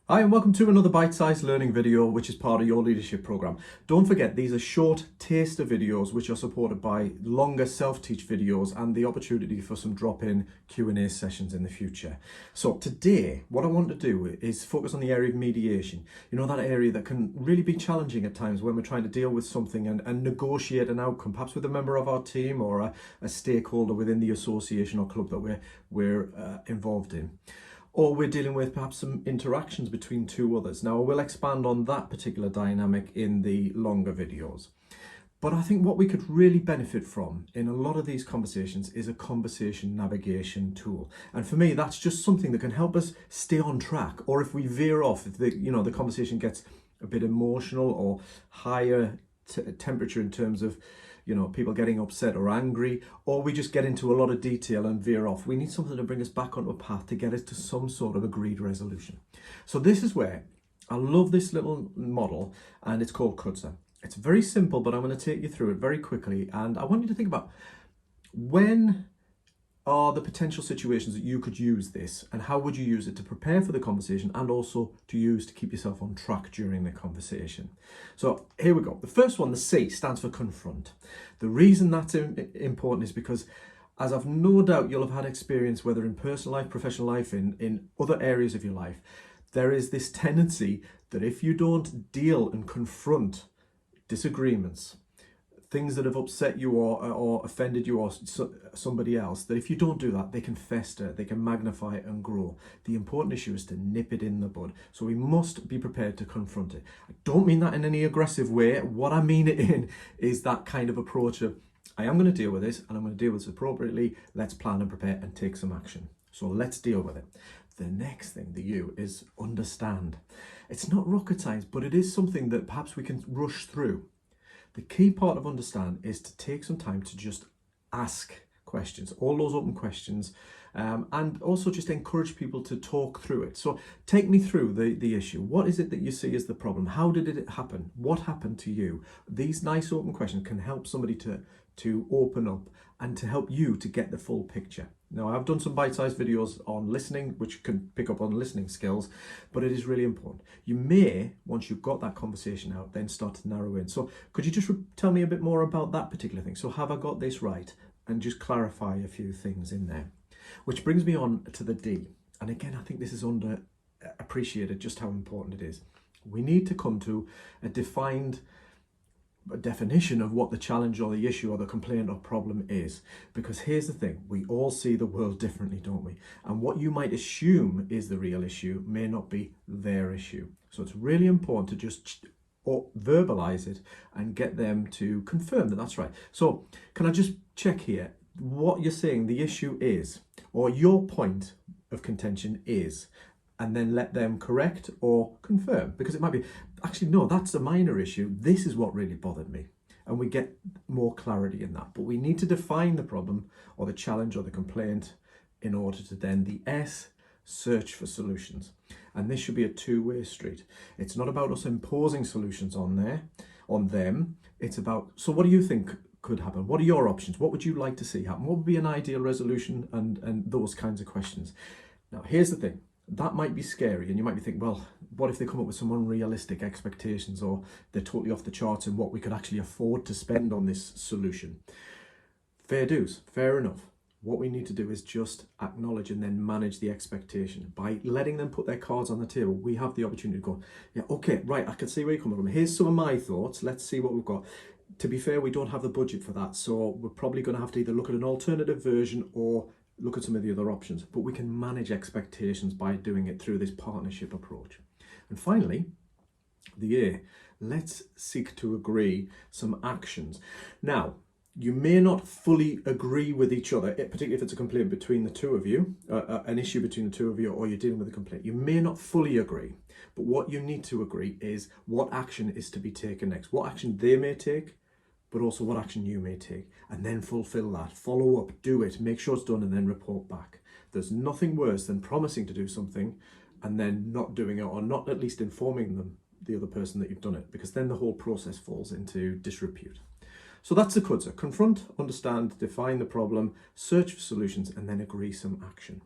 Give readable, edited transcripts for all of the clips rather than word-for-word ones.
Hi and welcome to another bite-sized learning video which is part of your leadership program. Don't forget these are short taster videos which are supported by longer self-teach videos and the opportunity for some drop-in Q&A sessions in the future. So today what I want to do is focus on the area of mediation. You know, that area that can really be challenging at times when we're trying to deal with something and negotiate an outcome, perhaps with a member of our team or a stakeholder within the association or club that we're involved in. Or we're dealing with perhaps some interactions between two others. Now, I will expand on that particular dynamic in the longer videos. But I think what we could really benefit from in a lot of these conversations is a conversation navigation tool. And for me, that's just something that can help us stay on track. Or if we veer off, if the conversation gets a bit emotional or higher temperature in terms of people getting upset or angry, or we just get into a lot of detail and veer off. We need something to bring us back onto a path to get us to some sort of agreed resolution. So this is where I love this little model, and it's called CUDSA. It's very simple, but I'm going to take you through it very quickly. And I want you to think about when are the potential situations that you could use this, and how would you use it to prepare for the conversation and also to use to keep yourself on track during the conversation. So here we go. The first one, the C, stands for confront. The reason that's important is because, as I've no doubt you'll have had experience, whether in personal life, professional life, in other areas of your life, there is this tendency that if you don't deal and confront disagreements, things that have upset you or offended you or somebody else, that if you don't do that, they can fester, they can magnify and grow. The important issue is to nip it in the bud. So we must be prepared to confront it. I don't mean that in any aggressive way. What I mean it in is that kind of approach of, I am going to deal with this and I'm going to deal with this appropriately. Let's plan and prepare and take some action. So let's deal with it. The next thing, the U, is understand. It's not rocket science, but it is something that perhaps we can rush through. The key part of understand is to take some time to just ask questions, all those open questions, and also just encourage people to talk through it. So take me through the issue. What is it that you see as the problem? How did it happen? What happened to you? These nice open questions can help somebody to open up and to help you to get the full picture. Now, I've done some bite-sized videos on listening, which can pick up on listening skills, but it is really important. You may, once you've got that conversation out, then start to narrow in. So could you just tell me a bit more about that particular thing? So have I got this right? And just clarify a few things in there. Which brings me on to the D. And again, I think this is underappreciated just how important it is. We need to come to a defined definition of what the challenge or the issue or the complaint or problem is, because here's the thing, we all see the world differently, don't we? And what you might assume is the real issue may not be their issue. So it's really important to just verbalize it and get them to confirm that that's right. So can I just check here what you're saying the issue is, or your point of contention is, and then let them correct or confirm, because it might be, actually, no, that's a minor issue. This is what really bothered me. And we get more clarity in that. But we need to define the problem or the challenge or the complaint in order to then, the S, search for solutions. And this should be a two-way street. It's not about us imposing solutions on them. It's about, so what do you think could happen? What are your options? What would you like to see happen? What would be an ideal resolution? And those kinds of questions. Now, here's the thing. That might be scary, and you might be thinking, well, what if they come up with some unrealistic expectations, or they're totally off the charts in what we could actually afford to spend on this solution? Fair dues, fair enough. What we need to do is just acknowledge and then manage the expectation. By letting them put their cards on the table, we have the opportunity to go, yeah, okay, right, I can see where you're coming from. Here's some of my thoughts. Let's see what we've got. To be fair, we don't have the budget for that, so we're probably going to have to either look at an alternative version or look at some of the other options, but we can manage expectations by doing it through this partnership approach. And finally, the A, let's seek to agree some actions. Now, you may not fully agree with each other, particularly if it's a complaint between the two of you, an issue between the two of you, or you're dealing with a complaint. You may not fully agree, but what you need to agree is what action is to be taken next, what action they may take, but also what action you may take, and then fulfill that, follow up, do it, make sure it's done, and then report back. There's nothing worse than promising to do something and then not doing it, or not at least informing them, the other person, that you've done it, because then the whole process falls into disrepute. So that's the CUDSA: confront, understand, define the problem, search for solutions, and then agree some action.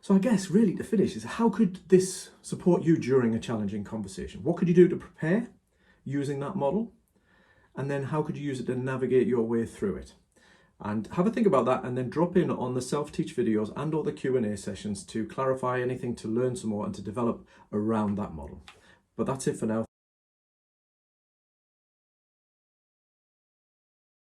So I guess really to finish is, how could this support you during a challenging conversation? What could you do to prepare using that model? And then how could you use it to navigate your way through it? And have a think about that, and then drop in on the self-teach videos and or the Q&A sessions to clarify anything, to learn some more and to develop around that model. But that's it for now.